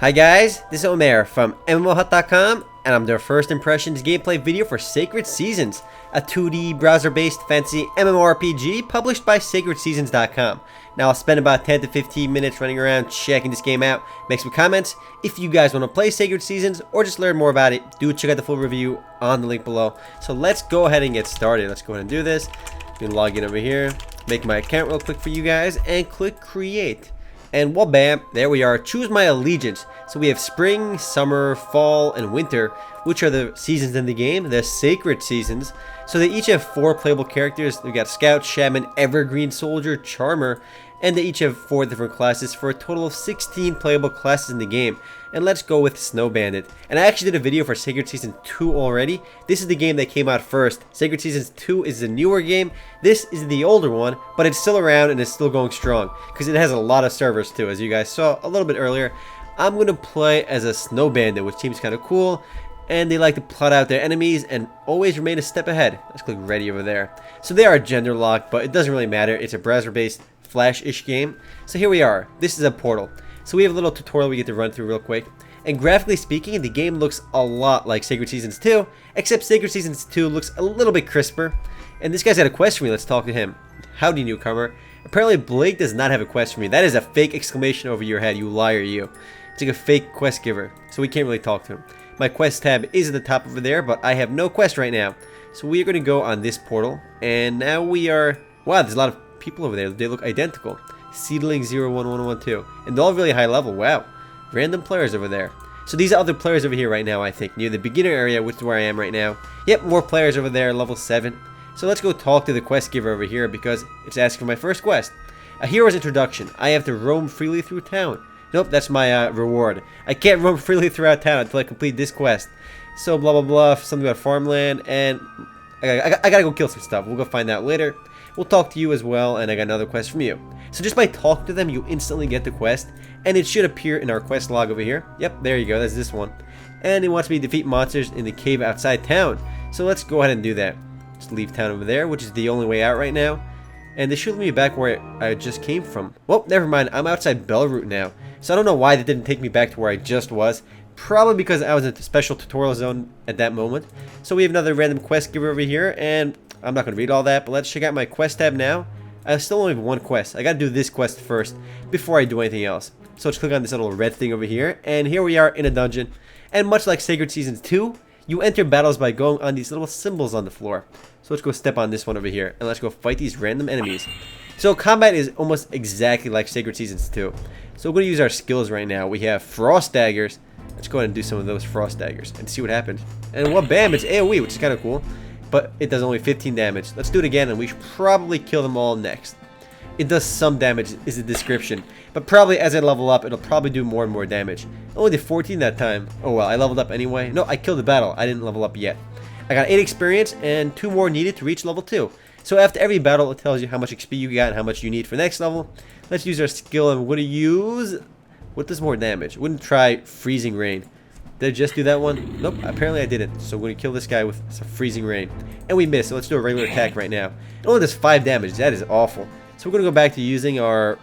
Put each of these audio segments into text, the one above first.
Hi guys, this is Omer from MMOHut.com, and I'm their first impressions gameplay video for Sacred Seasons, a 2D browser-based fantasy MMORPG published by SacredSeasons.com. Now I'll spend about 10 to 15 minutes running around checking this game out, make some comments. If you guys want to play Sacred Seasons or just learn more about it, do check out the full review on the link below. So let's go ahead and get started. Let's go ahead and do this. You can log in over here, make my account real quick for you guys, and click create. And well, bam, there we are. Choose my allegiance. So we have spring, summer, fall, and winter, which are the seasons in the game, the sacred seasons. So they each have 4 playable characters. We got Scout, Shaman, Evergreen Soldier, Charmer, and they each have 4 different classes for a total of 16 playable classes in the game. And let's go with Snow Bandit. And I actually did a video for Sacred Season 2 already. This is the game that came out first. Sacred Season 2 is the newer game. This is the older one, but it's still around and it's still going strong because it has a lot of servers too, as you guys saw a little bit earlier. I'm going to play as a Snow Bandit, which seems kind of cool. And they like to plot out their enemies and always remain a step ahead. Let's click ready over there. So they are gender locked, but it doesn't really matter. It's a browser-based Flash-ish game. So here we are. This is a portal. So we have a little tutorial we get to run through real quick. And graphically speaking, the game looks a lot like Sacred Seasons 2, except Sacred Seasons 2 looks a little bit crisper. And this guy's got a quest for me. Let's talk to him. Howdy, newcomer. Apparently Blake does not have a quest for me. That is a fake exclamation over your head, you liar, you. It's like a fake quest giver, so we can't really talk to him. My quest tab is at the top over there, but I have no quest right now. So we are going to go on this portal, and now we are... Wow, there's a lot of people over there. They look identical. Seedling 011112, and they're all really high level. Wow, random players over there. So these are other players over here right now, I think, near the beginner area, which is where I am right now. Yep, more players over there, level 7. So let's go talk to the quest giver over here because it's asking for my first quest. A hero's introduction. I have to roam freely through town. Nope, that's my reward. I can't roam freely throughout town until I complete this quest. So blah blah blah, something about farmland, and I gotta go kill some stuff. We'll go find out later. We'll talk to you as well, and I got another quest from you. So just by talking to them, you instantly get the quest, and it should appear in our quest log over here. Yep, there you go, that's this one. And it wants me to defeat monsters in the cave outside town. So let's go ahead and do that. Just leave town over there, which is the only way out right now. And they should lead me back where I just came from. Well, never mind, I'm outside Bellroot now. So I don't know why they didn't take me back to where I just was. Probably because I was in a special tutorial zone at that moment. So we have another random quest giver over here, and I'm not going to read all that, but let's check out my quest tab now. I still only have one quest. I got to do this quest first before I do anything else. So let's click on this little red thing over here, and here we are in a dungeon. And much like Sacred Seasons 2, you enter battles by going on these little symbols on the floor. So let's go step on this one over here, and let's go fight these random enemies. So combat is almost exactly like Sacred Seasons 2. So we're going to use our skills right now. We have Frost Daggers. Let's go ahead and do some of those Frost Daggers and see what happens. And well, bam, it's AoE, which is kind of cool. But it does only 15 damage. Let's do it again, and we should probably kill them all next. It does some damage, is the description. But probably as I level up, it'll probably do more and more damage. Only did 14 that time. Oh well, I leveled up anyway. No, I killed the battle. I didn't level up yet. I got 8 experience and 2 more needed to reach level 2. So after every battle, it tells you how much XP you got and how much you need for next level. Let's use our skill, and we're going to use... What does more damage? Wouldn't try Freezing Rain. Did I just do that one? Nope, apparently I didn't. So we're going to kill this guy with some Freezing Rain. And we missed, so let's do a regular attack right now. It only does 5 damage. That is awful. So we're going to go back to using our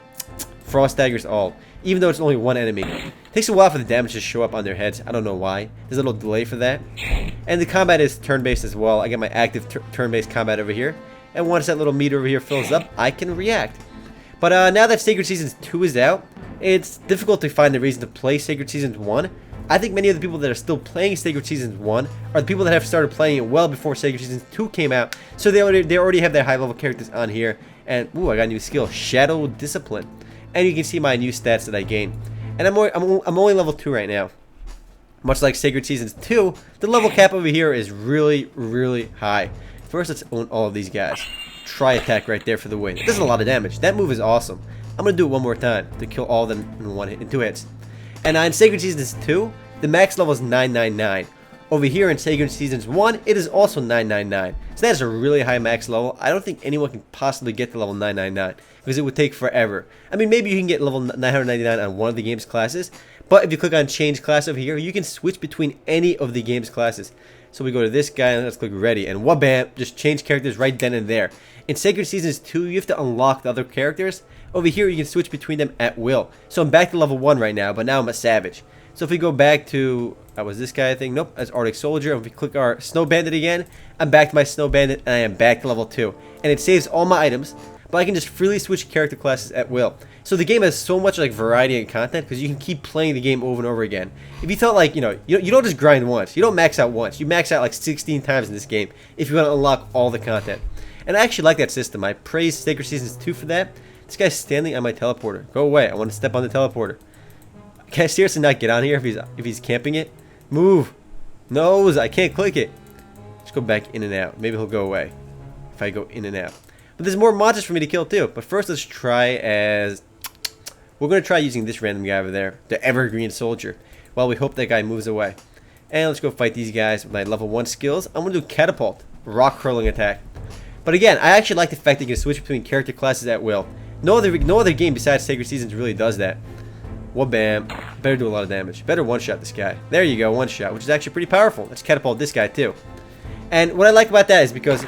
Frost Daggers all, even though it's only one enemy. It takes a while for the damage to show up on their heads. I don't know why. There's a little delay for that. And the combat is turn-based as well. I got my active turn-based combat over here. And once that little meter over here fills up, I can react. But now that Sacred Seasons 2 is out, it's difficult to find the reason to play Sacred Seasons 1. I think many of the people that are still playing Sacred Seasons 1 are the people that have started playing it well before Sacred Seasons 2 came out. So they already have their high-level characters on here. And, ooh, I got a new skill, Shadow Discipline. And you can see my new stats that I gained. And I'm only level 2 right now. Much like Sacred Seasons 2, the level cap over here is really, really high. First, let's own all of these guys. Try attack right there for the win. It does a lot of damage. That move is awesome. I'm going to do it one more time to kill all of them in 2 hits. And in Sacred Seasons 2, the max level is 999. Over here in Sacred Seasons 1, it is also 999. So that's a really high max level. I don't think anyone can possibly get to level 999 because it would take forever. I mean, maybe you can get level 999 on one of the game's classes, but if you click on change class over here, you can switch between any of the game's classes. So we go to this guy and let's click ready, and wabam, just change characters right then and there. In Sacred Seasons 2, you have to unlock the other characters, Over here, you can switch between them at will. So I'm back to level 1 right now, but now I'm a savage. So if we go back to, was this guy I think? Nope, that's Arctic Soldier. If we click our Snow Bandit again, I'm back to my Snow Bandit, and I am back to level 2. And it saves all my items, but I can just freely switch character classes at will. So the game has so much like variety and content because you can keep playing the game over and over again. If you thought like, you don't just grind once. You don't max out once. You max out like 16 times in this game if you want to unlock all the content. And I actually like that system. I praise Sacred Seasons 2 for that. This guy's standing on my teleporter. Go away. I want to step on the teleporter. Can I seriously not get on here if he's camping it? Move. No, I can't click it. Let's go back in and out. Maybe he'll go away if I go in and out. But there's more monsters for me to kill too. But first let's try as... We're going to try using this random guy over there, the Evergreen Soldier, while we hope that guy moves away. And let's go fight these guys with my level 1 skills. I'm going to do Catapult, Rock Curling Attack. But again, I actually like the fact that you can switch between character classes at will. No other game besides Sacred Seasons really does that. Well, bam. Better do a lot of damage. Better one-shot this guy. There you go, one-shot, which is actually pretty powerful. Let's Catapult this guy too. And what I like about that is because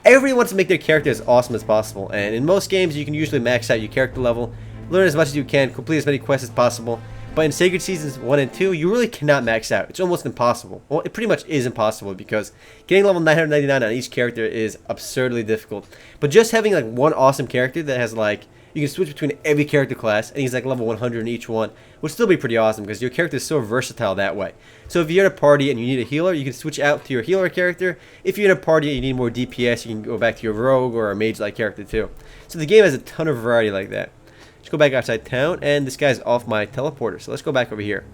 everybody wants to make their character as awesome as possible. And in most games, you can usually max out your character level, learn as much as you can, complete as many quests as possible. But in Sacred Seasons 1 and 2, you really cannot max out. It's almost impossible. Well, it pretty much is impossible because getting level 999 on each character is absurdly difficult. But just having like one awesome character that has like, you can switch between every character class, and he's like level 100 in each one, would still be pretty awesome because your character is so versatile that way. So if you're in a party and you need a healer, you can switch out to your healer character. If you're in a party and you need more DPS, you can go back to your rogue or a mage-like character too. So the game has a ton of variety like that. Let's go back outside town, and this guy's off my teleporter, so let's go back over here.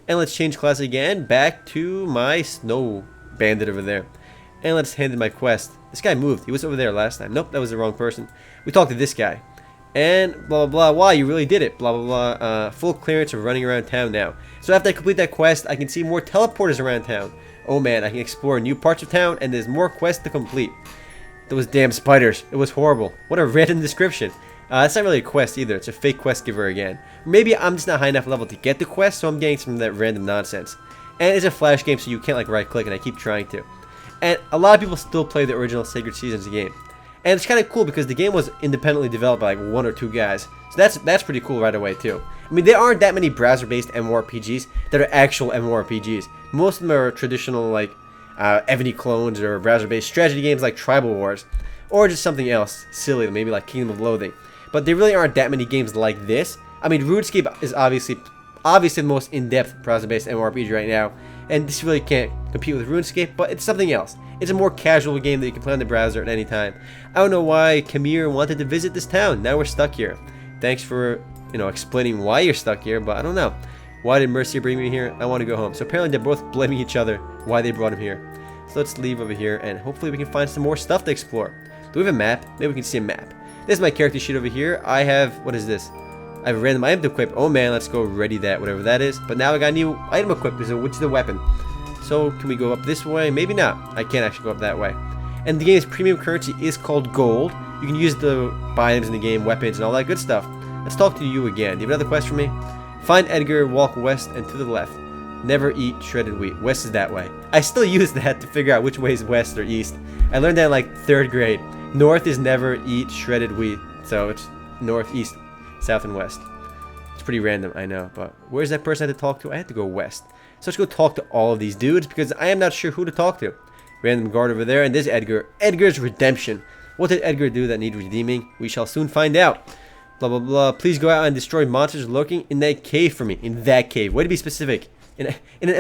And let's change class again, back to my Snow Bandit over there. And let's hand in my quest. This guy moved. He was over there last time. Nope, that was the wrong person. We talked to this guy. And blah, blah, blah. Wow, you really did it. Blah, blah, blah. Full clearance of running around town now. So after I complete that quest, I can see more teleporters around town. Oh man, I can explore new parts of town, and there's more quests to complete. Those damn spiders. It was horrible. What a random description. That's not really a quest either. It's a fake quest giver again. Maybe I'm just not high enough level to get the quest, so I'm getting some of that random nonsense. And it's a flash game, so you can't like right click, and I keep trying to. And a lot of people still play the original Sacred Seasons game. And it's kind of cool because the game was independently developed by like 1 or 2 guys. So that's pretty cool right away too. I mean, there aren't that many browser-based MMORPGs that are actual MMORPGs. Most of them are traditional like Ebony clones or browser-based strategy games like Tribal Wars. Or just something else silly, maybe like Kingdom of Loathing. But there really aren't that many games like this. I mean, RuneScape is obviously the most in-depth browser-based MMORPG right now. And this really can't compete with RuneScape, but it's something else. It's a more casual game that you can play on the browser at any time. I don't know why Kamir wanted to visit this town. Now we're stuck here. Thanks for, explaining why you're stuck here, but I don't know. Why did Mercy bring me here? I want to go home. So apparently they're both blaming each other why they brought him here. So let's leave over here, and hopefully we can find some more stuff to explore. Do we have a map? Maybe we can see a map. This is my character sheet over here. I have, what is this? I have a random item to equip. Oh man, let's go ready that, whatever that is. But now I got a new item equipped, which is the weapon. So can we go up this way? Maybe not. I can't actually go up that way. And the game's premium currency is called gold. You can use the buy items in the game, weapons, and all that good stuff. Let's talk to you again. Do you have another quest for me? Find Edgar, walk west and to the left. Never eat shredded wheat. West is that way. I still use that to figure out which way is west or east. I learned that in like 3rd grade. North is never eat shredded wheat. So it's north, east, south, and west. It's pretty random, I know. But where's that person I had to talk to? I had to go west. So let's go talk to all of these dudes because I am not sure who to talk to. Random guard over there, and this Edgar. Edgar's redemption. What did Edgar do that need redeeming? We shall soon find out. Blah, blah, blah. Please go out and destroy monsters lurking in that cave for me. In that cave. Way to be specific. In an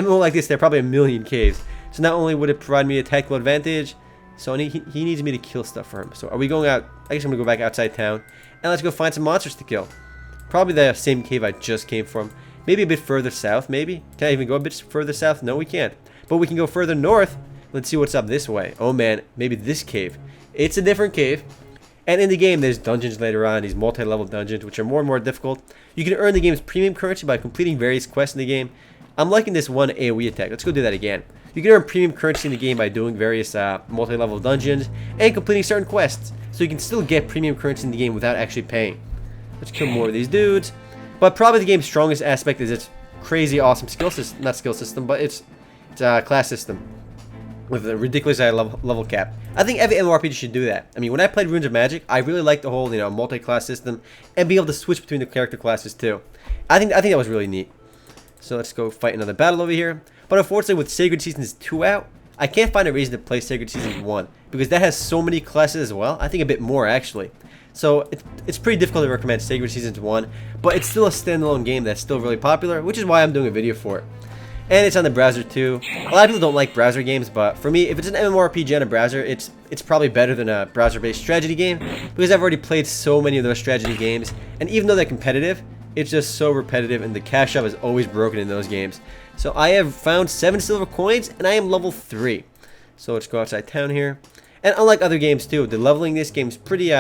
MMO like this, there are probably a million caves. So not only would it provide me a tactical advantage, so he needs me to kill stuff for him. So are we going out? I guess I'm going to go back outside town. And let's go find some monsters to kill. Probably the same cave I just came from. Maybe a bit further south, maybe? Can I even go a bit further south? No, we can't. But we can go further north. Let's see what's up this way. Oh man, maybe this cave. It's a different cave. And in the game, there's dungeons later on, these multi-level dungeons, which are more and more difficult. You can earn the game's premium currency by completing various quests in the game. I'm liking this one AoE attack. Let's go do that again. You can earn premium currency in the game by doing various multi-level dungeons and completing certain quests. So you can still get premium currency in the game without actually paying. Let's kill more of these dudes. But probably the game's strongest aspect is its crazy awesome skill system. Not skill system, but its class system. with a ridiculous high level cap. I think every MMORPG should do that. I mean, when I played Runes of Magic, I really liked the whole, multi-class system and be able to switch between the character classes too. I think that was really neat. So let's go fight another battle over here. But unfortunately, with Sacred Seasons 2 out, I can't find a reason to play Sacred Seasons 1 because that has so many classes as well. I think a bit more actually. So it's pretty difficult to recommend Sacred Seasons 1, but it's still a standalone game that's still really popular, which is why I'm doing a video for it. And it's on the browser too. A lot of people don't like browser games, but for me, if it's an MMORPG on a browser, it's probably better than a browser-based strategy game because I've already played so many of those strategy games, and even though they're competitive, it's just so repetitive, and the cash up is always broken in those games. So I have found 7 silver coins, and I am level 3. So let's go outside town here. And unlike other games too, the leveling in this game is pretty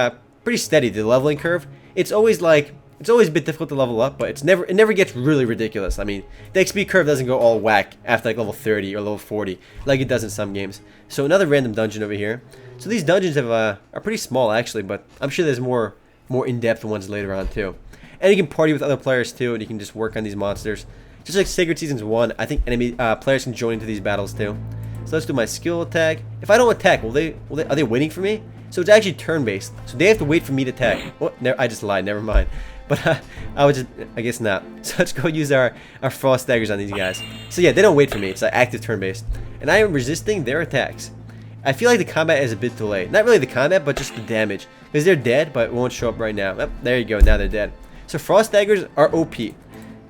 steady. The leveling curve, it's always a bit difficult to level up, but it never gets really ridiculous. I mean, the XP curve doesn't go all whack after like level 30 or level 40 like it does in some games. So another random dungeon over here. So these dungeons are pretty small actually, but I'm sure there's more in-depth ones later on too. And you can party with other players too, and you can just work on these monsters. Just like Sacred Seasons 1, I think enemy players can join into these battles too. So let's do my skill attack. If I don't attack, are they waiting for me? So it's actually turn-based. So they have to wait for me to attack. Oh, I just lied. Never mind. But I guess not. So let's go use our frost daggers on these guys. So yeah, they don't wait for me. It's like active turn-based. And I am resisting their attacks. I feel like the combat is a bit delayed. Not really the combat, but just the damage. Because they're dead, but it won't show up right now. Oh, there you go. Now they're dead. So frost daggers are OP.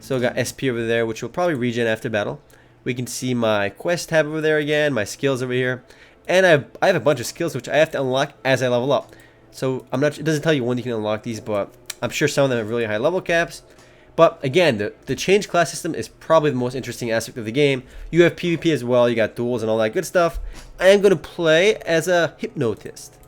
So I got SP over there, which will probably regen after battle. We can see my quest tab over there again, my skills over here. And I have a bunch of skills which I have to unlock as I level up. So it doesn't tell you when you can unlock these, but I'm sure some of them have really high level caps. But again, the change class system is probably the most interesting aspect of the game. You have PvP as well, you got duels and all that good stuff. I am going to play as a hypnotist.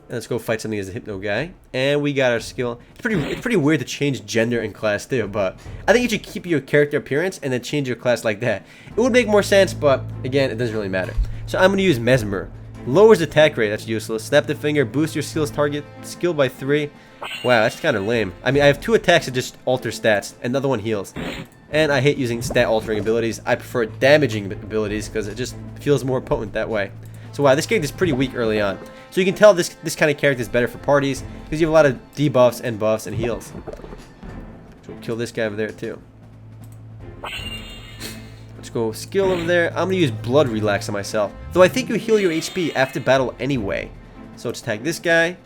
And let's go fight something as a hypno guy. And we got our skill. It's pretty weird to change gender in class too, but I think you should keep your character appearance and then change your class like that. It would make more sense, but again, it doesn't really matter. So I'm going to use Mesmer. Lowers attack rate, that's useless. Snap the finger, boost your skill's target skill by 3. Wow, that's kind of lame. I mean, I have 2 attacks that just alter stats, and another one heals. And I hate using stat altering abilities. I prefer damaging abilities because it just feels more potent that way. So wow, this character is pretty weak early on. So you can tell this kind of character is better for parties because you have a lot of debuffs and buffs and heals. So we'll kill this guy over there too. Let's go skill over there. I'm going to use Blood Relax on myself. Though I think you heal your HP after battle anyway. So let's tag this guy.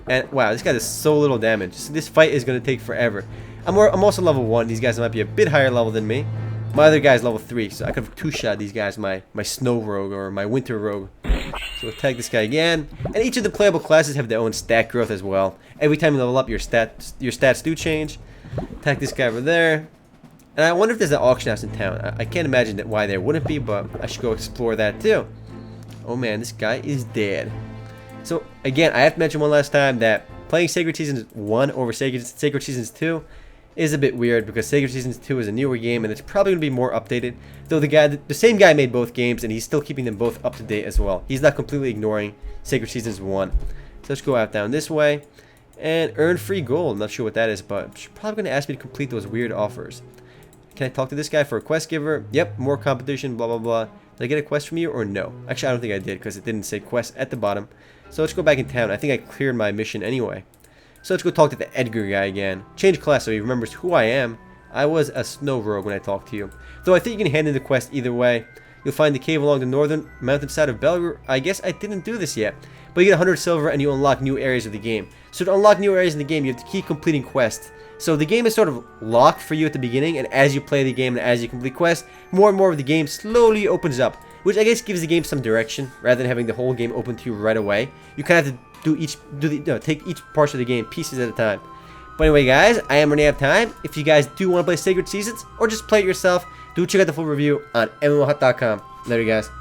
And wow, this guy does so little damage. This fight is going to take forever. I'm also level 1. These guys might be a bit higher level than me. My other guy's level 3, so I could have 2-shot these guys, my Snow Rogue or my Winter Rogue. So we'll tag this guy again. And each of the playable classes have their own stat growth as well. Every time you level up, your stats do change. Tag this guy over there. And I wonder if there's an auction house in town. I can't imagine why there wouldn't be, but I should go explore that too. Oh man, this guy is dead. So again, I have to mention one last time that playing Sacred Seasons 1 over Sacred Seasons 2 is a bit weird because Sacred Seasons 2 is a newer game and it's probably going to be more updated. Though the same guy made both games and he's still keeping them both up to date as well. He's not completely ignoring Sacred Seasons 1. So let's go out down this way and earn free gold. I'm not sure what that is, but she's probably going to ask me to complete those weird offers. Can I talk to this guy for a quest giver? Yep, more competition, blah, blah, blah. Did I get a quest from you or no? Actually, I don't think I did because it didn't say quest at the bottom. So let's go back in town. I think I cleared my mission anyway. So let's go talk to the Edgar guy again. Change class so he remembers who I am. I was a Snow Rogue when I talked to you. Though I think you can hand in the quest either way. You'll find the cave along the northern mountainside of Belgrade. I guess I didn't do this yet. But you get 100 silver and you unlock new areas of the game. So to unlock new areas in the game, you have to keep completing quests. So the game is sort of locked for you at the beginning, and as you play the game and as you complete quests, more and more of the game slowly opens up, which I guess gives the game some direction rather than having the whole game open to you right away. You kind of have to take each part of the game pieces at a time. But anyway, guys, I am running out of time. If you guys do want to play Sacred Seasons or just play it yourself, do check out the full review on MMOHut.com. Later, guys.